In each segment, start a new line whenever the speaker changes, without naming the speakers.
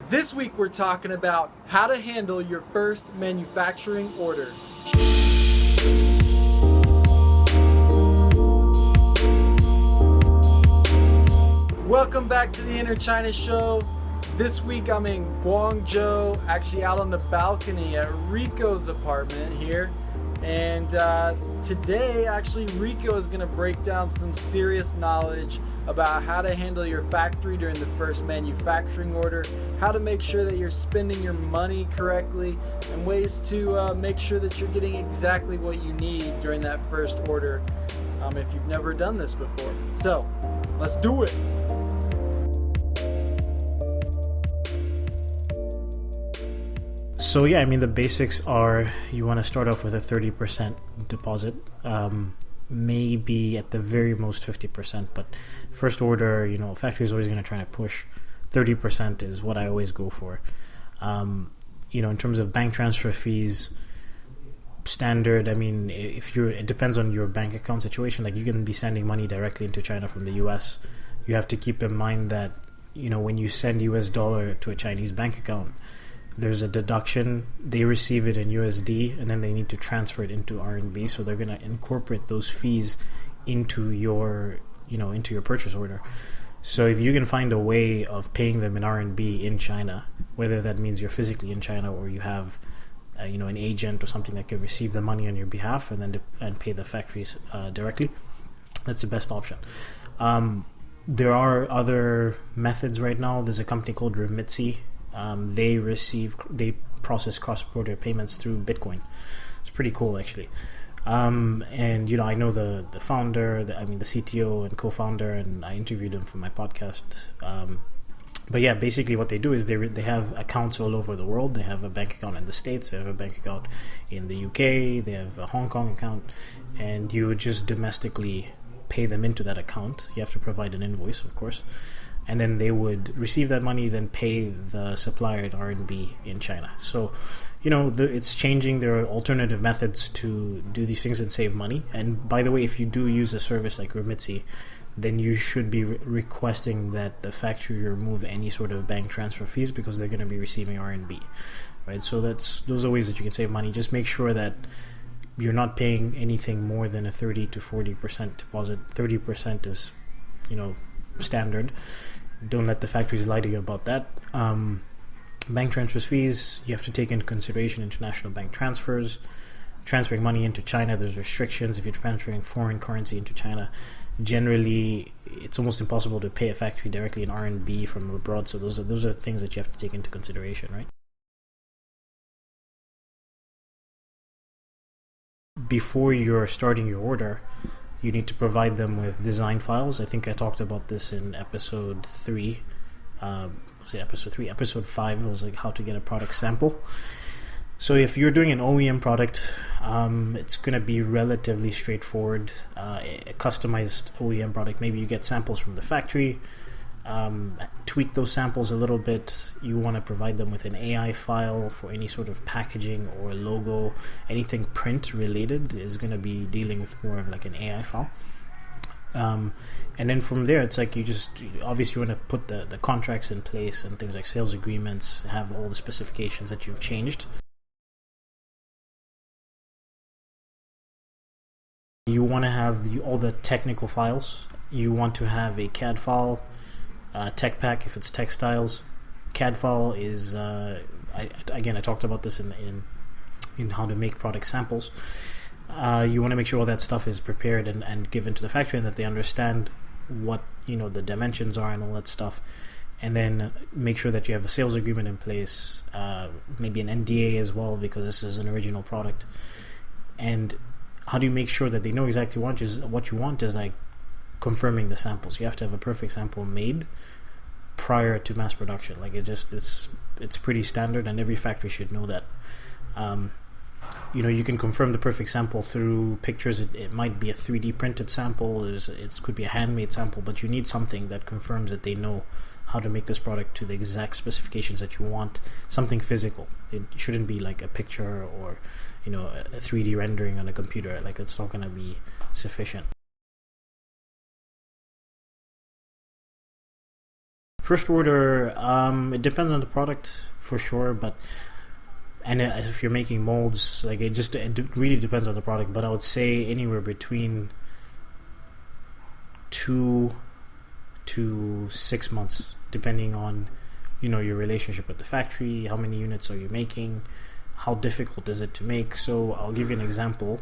This week we're talking about how to handle your first manufacturing order. Welcome back to the Inner China Show. This week I'm in Guangzhou, actually out on the balcony at Rico's apartment here. And today, actually, Rico is going to break down some serious knowledge about how to handle your factory during the first manufacturing order, how to make sure that you're spending your money correctly, and ways to make sure that you're getting exactly what you need during that first order if you've never done this before. So, let's do it.
So yeah, I mean the basics are you want to start off with a 30% deposit, maybe at the very most 50%, but first order, factory is always going to try to push 30% is what I always go for. In terms of bank transfer fees, standard, I mean, it depends on your bank account situation. Like you can be sending money directly into China from the US. You have to keep in mind that, when you send US dollar to a Chinese bank account, there's a deduction. They receive it in USD and then they need to transfer it into RMB. So they're going to incorporate those fees into your purchase order. So if you can find a way of paying them in RMB in China, whether that means you're physically in China or you have an agent or something that can receive the money on your behalf and pay the factories directly, that's the best option. There are other methods right now. There's a company called Remitsi. They process cross-border payments through Bitcoin. It's pretty cool, actually. I know the founder, the CTO and co-founder, and I interviewed him for my podcast. But yeah, basically what they do is they have accounts all over the world. They have a bank account in the States. They have a bank account in the UK. They have a Hong Kong account, and you just domestically pay them into that account. You have to provide an invoice, of course. And then they would receive that money, then pay the supplier in RMB in China. So, it's changing. There are alternative methods to do these things and save money. And by the way, if you do use a service like Remitsi, then you should be requesting that the factory remove any sort of bank transfer fees because they're going to be receiving RMB, right? So those are ways that you can save money. Just make sure that you're not paying anything more than a 30 to 40% deposit. 30% is, standard. Don't let the factories lie to you about that. Bank transfer fees, you have to take into consideration international bank transfers. Transferring money into China, there's restrictions. If you're transferring foreign currency into China, generally it's almost impossible to pay a factory directly in RMB from abroad. So those are things that you have to take into consideration, right? Before you're starting your order, you need to provide them with design files. I think I talked about this in episode 3. Was it episode 3? Episode 5 was like how to get a product sample. So if you're doing an OEM product, it's going to be relatively straightforward. A customized OEM product, maybe you get samples from the factory, tweak those samples a little bit. You want to provide them with an AI file for any sort of packaging or logo. Anything print related is going to be dealing with more of like an AI file. And then from there, it's like you obviously want to put the contracts in place and things like sales agreements, have all the specifications that you've changed. You want to have all the technical files. You want to have a CAD file, tech pack if it's textiles. CAD file is I talked about this in how to make product samples. You want to make sure all that stuff is prepared and given to the factory and that they understand what the dimensions are and all that stuff. And then make sure that you have a sales agreement in place, maybe an NDA as well because this is an original product. And how do you make sure that they know exactly what you want is like confirming the samples. You have to have a perfect sample made prior to mass production. Like it's pretty standard and every factory should know that. You can confirm the perfect sample through pictures. It might be a 3D printed sample. It could be a handmade sample, but you need something that confirms that they know how to make this product to the exact specifications that you want. Something physical. It shouldn't be like a picture or a 3D rendering on a computer. Like it's not going to be sufficient. First order, it depends on the product for sure, but and if you're making molds, like it really depends on the product. But I would say anywhere between 2 to 6 months, depending on your relationship with the factory, how many units are you making, how difficult is it to make. So I'll give you an example.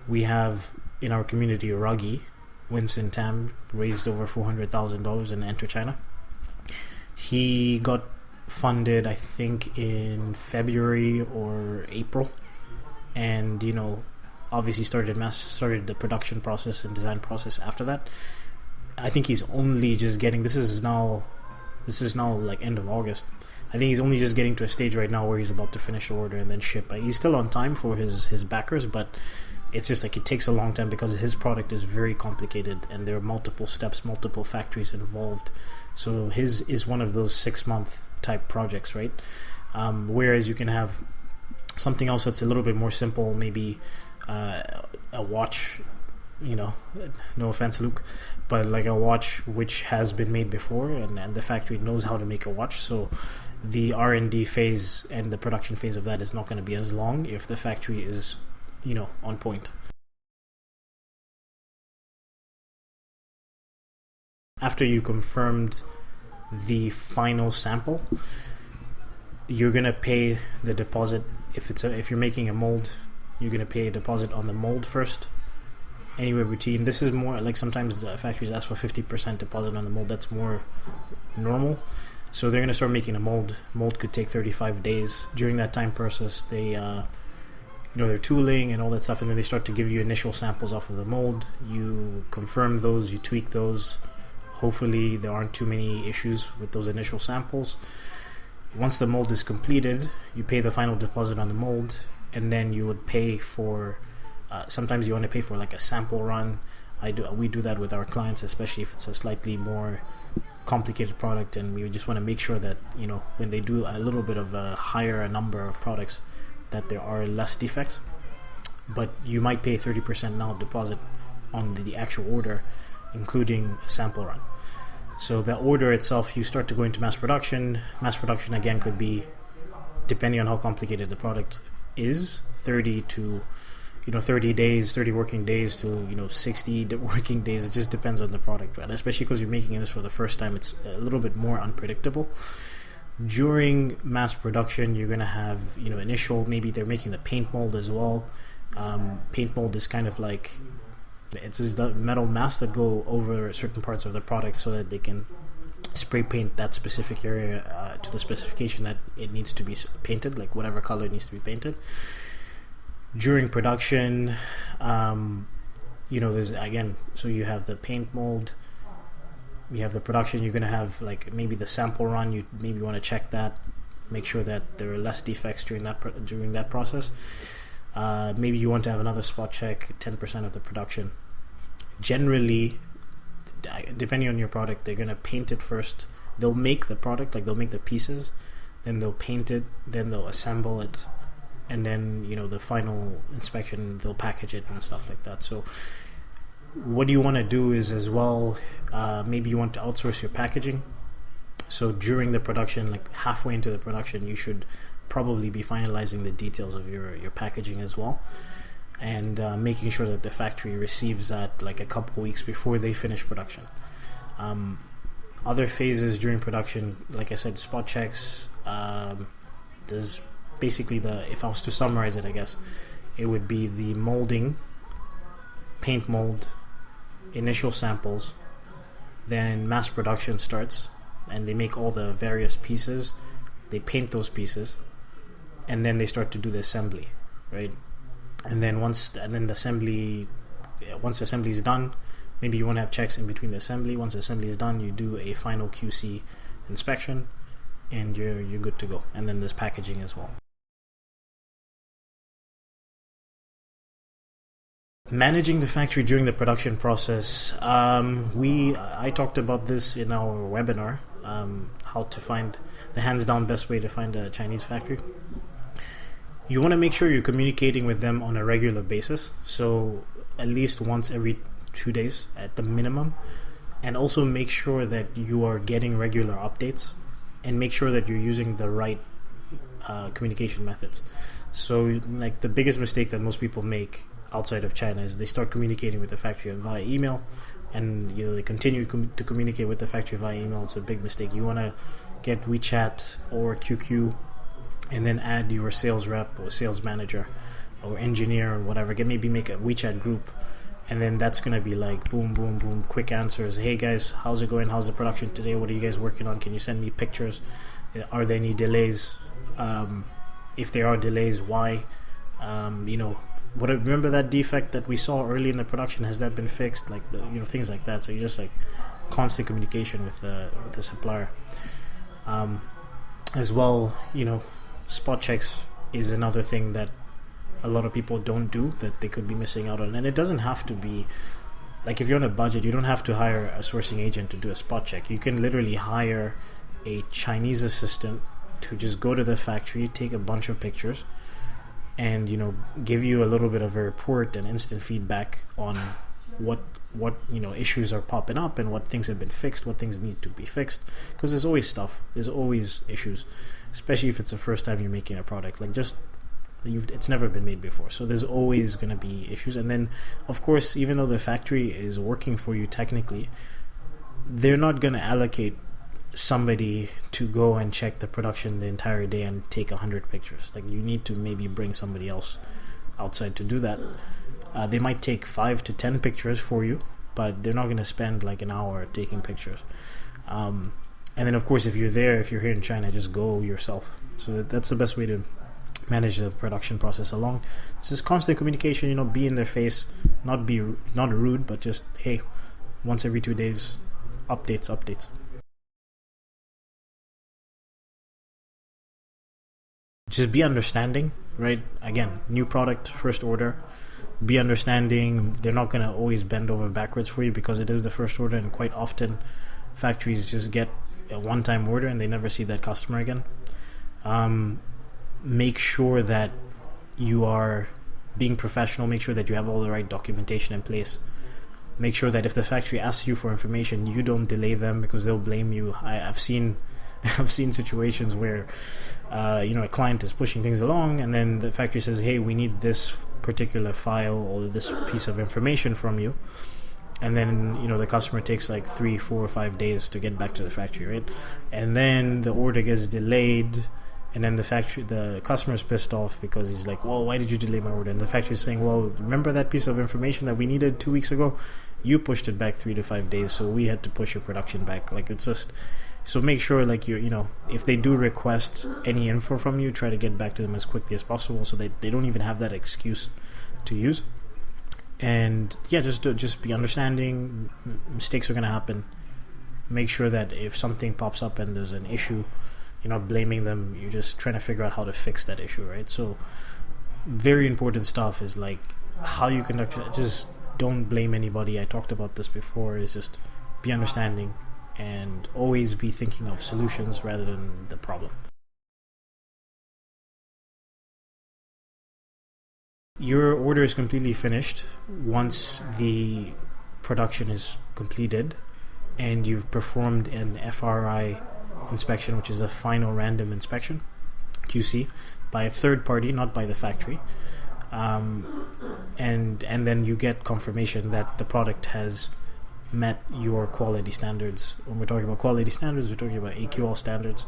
We have in our community Ruggy, Winston Tam, raised over $400,000 and entered China. He got funded, I think, in February or April, and obviously started the production process and design process after that. I think he's only just getting. This is now like end of August. I think he's only just getting to a stage right now where he's about to finish the order and then ship. He's still on time for his backers, but it's just like it takes a long time because his product is very complicated and there are multiple steps, multiple factories involved. So his is one of those 6-month type projects, right? Whereas you can have something else that's a little bit more simple, maybe a watch. No offense, Luke, but like a watch which has been made before and the factory knows how to make a watch, so the R&D phase and the production phase of that is not going to be as long if the factory is on point. After you confirmed the final sample, you're going to pay the deposit. If you're making a mold, you're going to pay a deposit on the mold first. Anywhere between, this is more like sometimes the factories ask for 50% deposit on the mold. That's more normal. So they're going to start making a mold. Mold could take 35 days. During that time process, they they're tooling and all that stuff, and then they start to give you initial samples off of the mold. You confirm those, you tweak those. Hopefully there aren't too many issues with those initial samples. Once the mold is completed, you pay the final deposit on the mold, and then you would pay for sometimes you want to pay for like a sample run. We do that with our clients, especially if it's a slightly more complicated product, and we just want to make sure that when they do a little bit of a higher number of products, that there are less defects. But you might pay 30% now deposit on the actual order, including a sample run. So the order itself, you start to go into mass production. Mass production again could be, depending on how complicated the product is, 30 working days to 60 working days. It just depends on the product, right? Especially because you're making this for the first time, it's a little bit more unpredictable. During mass production, you're going to have initial, maybe they're making the paint mold as well. Paint mold is kind of like, it's the metal masks that go over certain parts of the product so that they can spray paint that specific area to the specification that it needs to be painted, like whatever color needs to be painted. During production, there's again, so you have the paint mold, you have the production. You're going to have like maybe the sample run. You maybe want to check that, make sure that there are less defects during that process. Maybe you want to have another spot check, 10% of the production. Generally, depending on your product, they're going to paint it first. They'll make the product, like they'll make the pieces, then they'll paint it, then they'll assemble it, and then the final inspection, they'll package it and stuff like that. So what you want to do is as well, maybe you want to outsource your packaging. So during the production, like halfway into the production, you should probably be finalizing the details of your packaging as well, and making sure that the factory receives that like a couple weeks before they finish production. Other phases during production, like I said, spot checks. There's basically if I was to summarize it, I guess it would be the molding, paint mold, initial samples, then mass production starts, and they make all the various pieces, they paint those pieces, and then they start to do the assembly, right? And then once the assembly is done, maybe you want to have checks in between the assembly. Once the assembly is done, you do a final QC inspection, and you're good to go. And then there's packaging as well. Managing the factory during the production process. I talked about this in our webinar, how to find the hands-down best way to find a Chinese factory. You want to make sure you're communicating with them on a regular basis. So at least once every 2 days at the minimum. and also make sure that you are getting regular updates, and make sure that you're using the right communication methods. So like the biggest mistake that most people make outside of China is they start communicating with the factory via email, and they continue to communicate with the factory via email. It's a big mistake. You want to get WeChat or QQ, and then add your sales rep or sales manager or engineer or whatever. Maybe make a WeChat group, and then that's going to be like boom, boom, boom, quick answers. Hey guys, how's it going? How's the production today? What are you guys working on? Can you send me pictures? Are there any delays? If there are delays, why? Remember that defect that we saw early in the production? Has that been fixed? Like things like that. So you just like constant communication with the supplier. As well, spot checks is another thing that a lot of people don't do, that they could be missing out on. And it doesn't have to be like, if you're on a budget, you don't have to hire a sourcing agent to do a spot check. You can literally hire a Chinese assistant to just go to the factory, take a bunch of pictures, and give you a little bit of a report and instant feedback on what issues are popping up and what things have been fixed, what things need to be fixed, because there's always issues, especially if it's the first time you're making a product. Like it's never been made before, so there's always going to be issues. And then of course, even though the factory is working for you technically, they're not going to allocate somebody to go and check the production the entire day and take 100 pictures. Like, you need to maybe bring somebody else outside to do that. They might take 5 to 10 pictures for you, but they're not going to spend like an hour taking pictures. And then of course, if you're here in China, just go yourself. So that's the best way to manage the production process along. It's just constant communication, be in their face, not rude, but just, hey, once every 2 days, updates. Just be understanding, right? Again, new product, first order. Be understanding. They're not going to always bend over backwards for you, because it is the first order, and quite often factories just get a one-time order and they never see that customer again. Make sure that you are being professional. Make sure that you have all the right documentation in place. Make sure that if the factory asks you for information, you don't delay them, because they'll blame you. I've seen situations where a client is pushing things along, and then the factory says, hey, we need this particular file or this piece of information from you, and then the customer takes like 3, 4, or 5 days to get back to the factory, right? And then the order gets delayed, and then the customer is pissed off, because he's like, well, why did you delay my order? And the factory is saying, well, remember that piece of information that we needed 2 weeks ago? You pushed it back 3 to 5 days, so we had to push your production back. Like, it's just, so make sure, like, if they do request any info from you, try to get back to them as quickly as possible, so they don't even have that excuse to use. And yeah, just be understanding. Mistakes are going to happen. Make sure that if something pops up and there's an issue, you're not blaming them, you're just trying to figure out how to fix that issue, right? So very important stuff is like how you conduct it. Just don't blame anybody. I talked about this before. Is just be understanding and always be thinking of solutions rather than the problem. Your order is completely finished once the production is completed and you've performed an FRI inspection, which is a final random inspection, QC, by a third party, not by the factory. And then you get confirmation that the product has met your quality standards. When we're talking about quality standards, we're talking about AQL standards.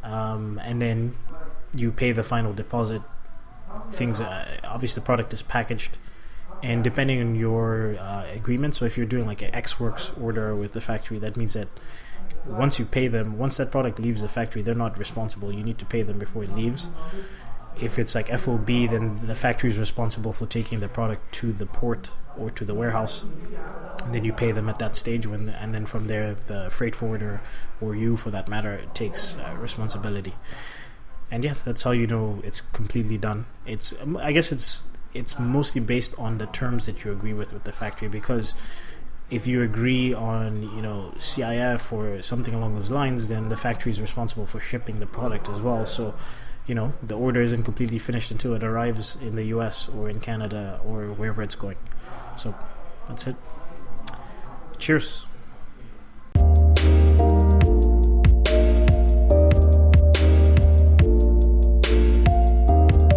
And then you pay the final deposit. Things, obviously the product is packaged, and depending on your agreement, so if you're doing like an X-Works order with the factory, that means that once you pay them, once that product leaves the factory, they're not responsible. You need to pay them before it leaves. If it's like FOB, then the factory is responsible for taking the product to the port or to the warehouse, and then you pay them at that stage. And then from there, the freight forwarder, or you for that matter, takes responsibility. And yeah, that's how you know it's completely done. I guess it's mostly based on the terms that you agree with the factory, because if you agree on CIF or something along those lines, then the factory is responsible for shipping the product as well. So the order isn't completely finished until it arrives in the US or in Canada or wherever it's going. So that's it. Cheers.